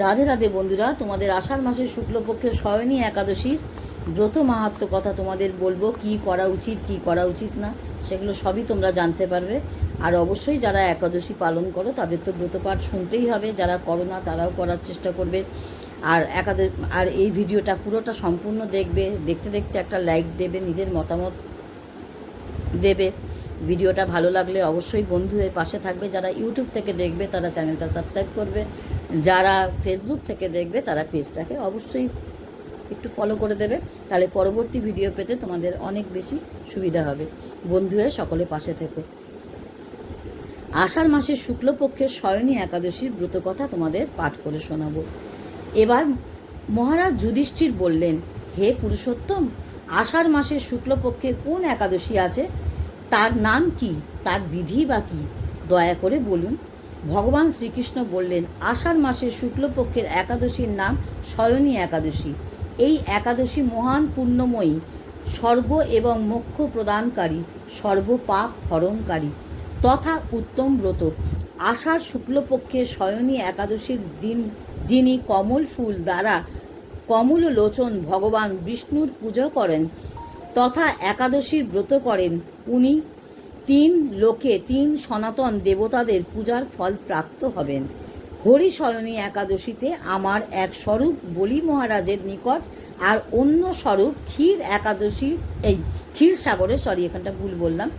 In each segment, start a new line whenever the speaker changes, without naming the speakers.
রাধে রাধে বন্ধুরা, তোমাদের আষাঢ় মাসের শুক্লপক্ষের শয়নী একাদশীর ব্রত মাহাত্ম্য কথা তোমাদের বলবো। কি করা উচিত, কি করা উচিত না, সেগুলো সবই তোমরা জানতে পারবে। আর অবশ্যই যারা একাদশী পালন করো তাদের তো ব্রতপাঠ শুনতেই হবে, যারা করো না তারাও করার চেষ্টা করবে। আর আর এই ভিডিওটা পুরোটা সম্পূর্ণ দেখবে, দেখতে দেখতে একটা লাইক দেবে, নিজের মতামত দেবে। ভিডিওটা ভালো লাগলে অবশ্যই বন্ধু হয়ে পাশে থাকবে। যারা ইউটিউব থেকে দেখবে তারা চ্যানেলটা সাবস্ক্রাইব করবে, যারা ফেসবুক থেকে দেখবে তারা পেজটাকে অবশ্যই একটু ফলো করে দেবে, তাহলে পরবর্তী ভিডিও পেতে তোমাদের অনেক বেশি সুবিধা হবে। বন্ধু হয়ে সকলে পাশে থেকো। আষাঢ় মাসের শুক্লপক্ষের শয়নী একাদশীর ব্রতকথা তোমাদের পাঠ করে শোনাবো। এবার মহারাজ যুধিষ্ঠির বললেন, হে পুরুষোত্তম, আষাঢ় মাসের শুক্লপক্ষে কোন একাদশী আছে, তার নাম কি, তার বিধি বা কী, দয়া করে বলুন। ভগবান শ্রীকৃষ্ণ বললেন, আষাঢ় মাসের শুক্লপক্ষের একাদশীর নাম শয়নী একাদশী। এই একাদশী মহান পুণ্যময়ী, স্বর্গ এবং মোক্ষ প্রদানকারী, সর্বপাপ হরণকারী তথা উত্তম ব্রত। আষাঢ় শুক্লপক্ষের শয়নী একাদশীর দিন যিনি কমল ফুল দ্বারা কমল লোচন ভগবান বিষ্ণুর পুজো করেন তথা একাদশীর ব্রত করেন, উনি 3 লোকে 3 সনাতন দেবতাদের পূজার ফল প্রাপ্ত হবেন। হরিশয়নী একাদশীতে আমার এক স্বরূপ বলি মহারাজের নিকট, আর অন্য স্বরূপ ক্ষীর একাদশী, এই ক্ষীর সাগরে, এখানটা ভুল বললাম,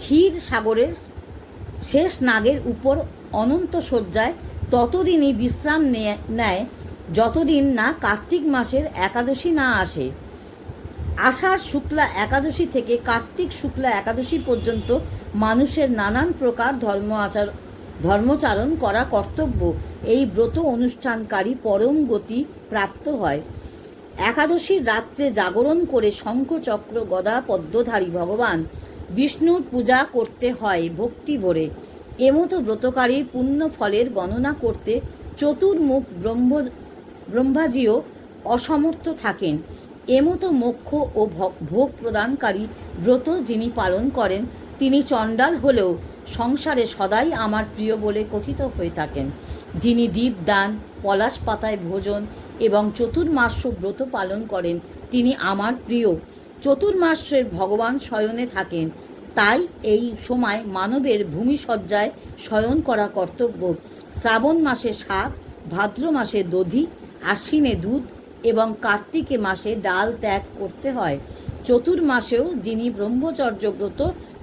ক্ষীর সাগরের শেষ নাগের উপর অনন্ত শয্যায় ততদিনই বিশ্রাম নেয় যতদিন না কার্তিক মাসের একাদশী না আসে। আষাঢ় শুক্লা একাদশী থেকে কার্তিক শুক্লা একাদশী পর্যন্ত মানুষের নানান প্রকার ধর্মচারণ করা কর্তব্য। এই ব্রত অনুষ্ঠানকারী পরম গতি প্রাপ্ত হয়। একাদশীর রাত্রে জাগরণ করে শঙ্খ চক্র গদা পদ্মধারী ভগবান বিষ্ণুর পূজা করতে হয় ভক্তি ভরে। এমতো ব্রতকারীর পুণ্য ফলের গণনা করতে চতুর্মুখ ব্রহ্মাজিও অসমর্থ থাকেন। এমতো মোক্ষ ও ভোগ প্রদানকারী ব্রত যিনি পালন করেন তিনি চণ্ডাল হলেও সংসারে সদাই আমার প্রিয় বলে কথিত হয়ে থাকেন। যিনি দীপদান, পলাশ পাতায় ভোজন এবং চতুর্মাস্য ব্রত পালন করেন তিনি আমার প্রিয়। চতুর্মাস্যের ভগবান শয়নে থাকেন, তাই এই সময় মানবের ভূমিসজ্জায় শয়ন করা কর্তব্য। শ্রাবণ মাসে শাক, ভাদ্র মাসে দধি, আশ্বিনে দুধ এবং কার্তিকে মাসে ডাল ত্যাগ করতে হয়। চতুর্মাসেও যিনি ব্রহ্মচর্য ব্রত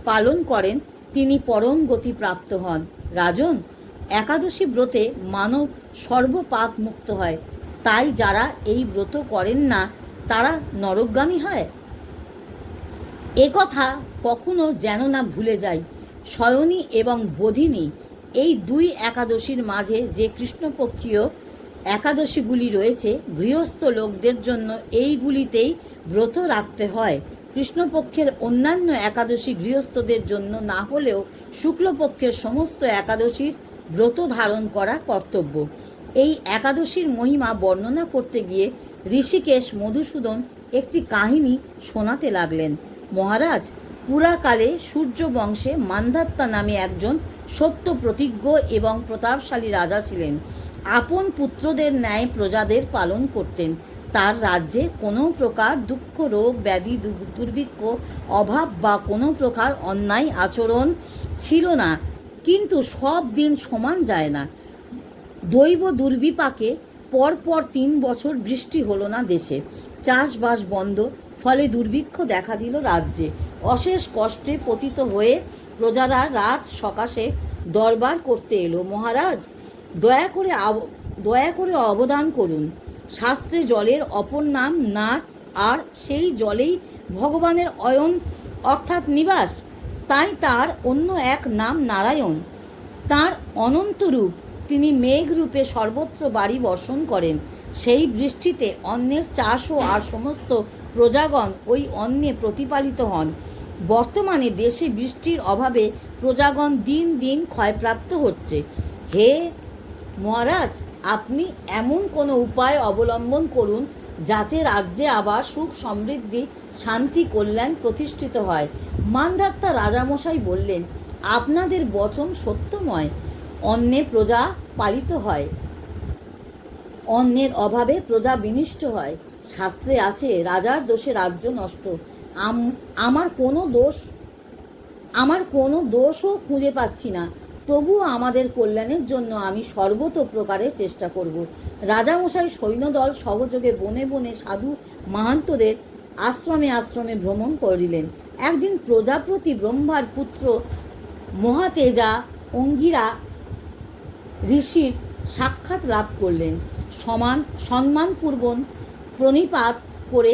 পালন করেন তিনি পরম গতি প্রাপ্ত হন। রাজন, একাদশী ব্রতে মানব সর্বপাপ মুক্ত হয়, তাই যারা এই ব্রত করেন না তারা নরকগামী হয়। একথা কখনো যেন না ভুলে যাই। শয়নী এবং বোধিনী এই 2 একাদশীর মাঝে যে কৃষ্ণপক্ষীয় একাদশীগুলি রয়েছে, গৃহস্থ লোকদের জন্য এইগুলিতেই ব্রত রাখতে হয়। কৃষ্ণপক্ষের অন্যান্য একাদশী গৃহস্থদের জন্য না হলেও শুক্লপক্ষের সমস্ত একাদশীর ব্রত ধারণ করা কর্তব্য। এই একাদশীর মহিমা বর্ণনা করতে গিয়ে ঋষিকেশ মধুসূদন একটি কাহিনী শোনাতে লাগলেন। মহারাজ, পুরাকালে সূর্য বংশে মান্ধাত্তা নামে একজন সত্য প্রতিজ্ঞ এবং প্রতাপশালী রাজা ছিলেন। আপন পুত্রদের ন্যায় প্রজাদের পালন করতেন। তার রাজ্যে কোনো প্রকার দুঃখ, রোগ, ব্যাধি, দুর্ভিক্ষ, অভাব বা কোনো প্রকার অন্যায় আচরণ ছিল না। কিন্তু সব দিন সমান যায় না। দৈব দুর্বিপাকে পরপর 3 বছর বৃষ্টি হলো না দেশে। চাষবাস বন্ধ, ফলে দুর্ভিক্ষ দেখা দিল রাজ্যে। অশেষ কষ্টে পতিত হয়ে প্রজারা রাজ সকাশে দরবার করতে এলো। মহারাজ, দয়া করে অবদান করুন। শাস্ত্রে জলের অপর নাম নাট, আর সেই জলেই ভগবানের অয়ন অর্থাৎ নিবাস, তাই তার অন্য এক নাম নারায়ণ। তার অনন্ত রূপ, তিনি মেঘ রূপে সর্বত্র বাড়ি বর্ষণ করেন। সেই বৃষ্টিতে অন্নের চাষও আর সমস্ত প্রজাগণ ওই অন্নে প্রতিপালিত হন। বর্তমানে দেশে বৃষ্টির অভাবে প্রজাগণ দিন দিন ক্ষয়প্রাপ্ত হচ্ছে। হে মহারাজ, আপনি এমন কোনো উপায় অবলম্বন করুন যাতে রাজ্যে আবার সুখ সমৃদ্ধি শান্তি কল্যাণ প্রতিষ্ঠিত হয়। মান্ধাত্তা রাজামশাই বললেন, আপনাদের বচন সত্যময়। অন্নে প্রজা পালিত হয়, অন্যের অভাবে প্রজা বিনিষ্ট হয়। শাস্ত্রে আছে, রাজার দোষে রাজ্য নষ্ট। আমার কোনো দোষও খুঁজে পাচ্ছি না, তবুও আমাদের কল্যাণের জন্য আমি সর্বত প্রকারে চেষ্টা করব। রাজামশাই সৈন্যদল সহযোগে বনে বনে সাধু মাহান্তদের আশ্রমে আশ্রমে ভ্রমণ করিলেন। একদিন প্রজাপতি ব্রহ্মার পুত্র মহাতেজা অঙ্গিরা ঋষির সাক্ষাৎ লাভ করলেন। সম্মানপূর্বক প্রণিপাত করে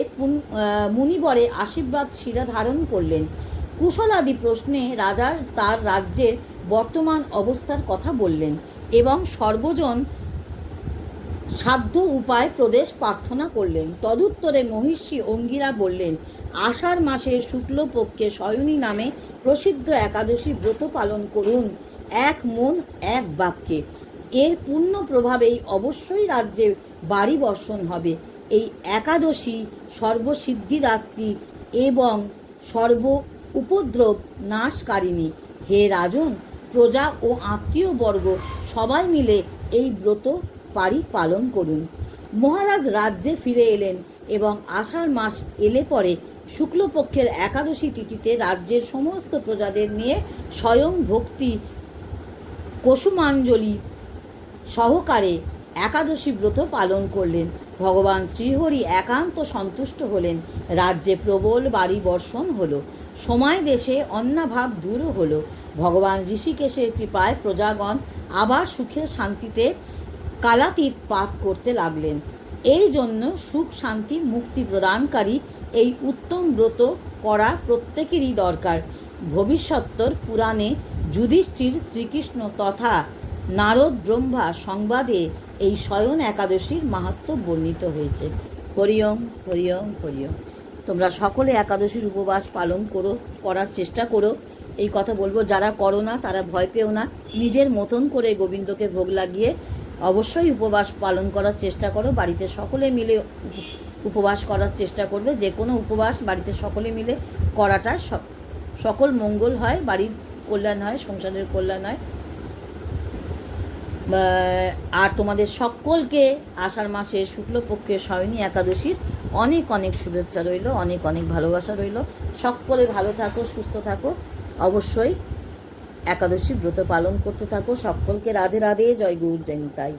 মুনিবরে আশীর্বাদ শিরা ধারণ করলেন। কুশলাদি প্রশ্নে রাজার তার রাজ্যের বর্তমান অবস্থার কথা বললেন এবং সর্বজন সাধ্য উপায় প্রদেশ প্রার্থনা করলেন। তদুত্তরে মহিষী অঙ্গিরা বললেন, আষাঢ় মাসের শুক্লপক্ষে শয়নী নামে প্রসিদ্ধ একাদশী ব্রত পালন করুন, এক মন এক বাক্যে। এর পূর্ণ প্রভাবেই অবশ্যই রাজ্যে বাড়ি বর্ষণ হবে। এই একাদশী সর্বসিদ্ধিদাত্রী এবং সর্ব উপদ্রব নাশকারিণী। হে রাজন, প্রজা ও আত্মীয়বর্গ সবাই মিলে এই ব্রত পালন করুন। মহারাজ রাজ্যে ফিরে এলেন এবং আষাঢ় মাস এলে পরে শুক্লপক্ষের একাদশী তিথিতে রাজ্যের সমস্ত প্রজাদের নিয়ে স্বয়ং ভক্তি কুসুমাঞ্জলি সহকারে একাদশী ব্রত পালন করলেন। ভগবান শ্রীহরি একান্ত সন্তুষ্ট হলেন। রাজ্যে প্রবল বাড়ি বর্ষণ হলো। সময় দেশে অন্নাভাব দূর হলো। ভগবান ঋষিকেশের কৃপায় প্রজাগণ আবার সুখের শান্তিতে কালাতীত পাত করতে লাগলেন। এই জন্য সুখ শান্তি মুক্তি প্রদানকারী এই উত্তম ব্রত করা প্রত্যেকেরই দরকার। ভবিষ্যত্তর পুরাণে যুধিষ্ঠির শ্রীকৃষ্ণ তথা নারদ ব্রহ্মা সংবাদে এই শয়ন একাদশীর মাহাত্ম্য বর্ণিত হয়েছে। হরিওম হরিওম হরিওম। তোমরা সকলে একাদশীর উপবাস পালন করার চেষ্টা করো। এই কথা বলবো, যারা করো না তারা ভয় পেও না, নিজের মতন করে গোবিন্দকে ভোগ লাগিয়ে অবশ্যই উপবাস পালন করার চেষ্টা করো। বাড়িতে সকলে মিলে উপবাস করার চেষ্টা করবে। যে কোনো উপবাস বাড়িতে সকলে মিলে করাটা সকল মঙ্গল হয়, বাড়ির কল্যাণ হয়, সংসারের কল্যাণ হয়। আর তোমাদের সকলকে আষাঢ় মাসের শুক্লপক্ষের শয়নী একাদশীর অনেক অনেক শুভেচ্ছা রইল, অনেক অনেক ভালোবাসা রইল। সকলে ভালো থাকো, সুস্থ থাকো, অবশ্যই একাদশী ব্রত পালন করতে থাকো। সকলকে রাধে রাধে, জয় গৌর জয়ন্তাই।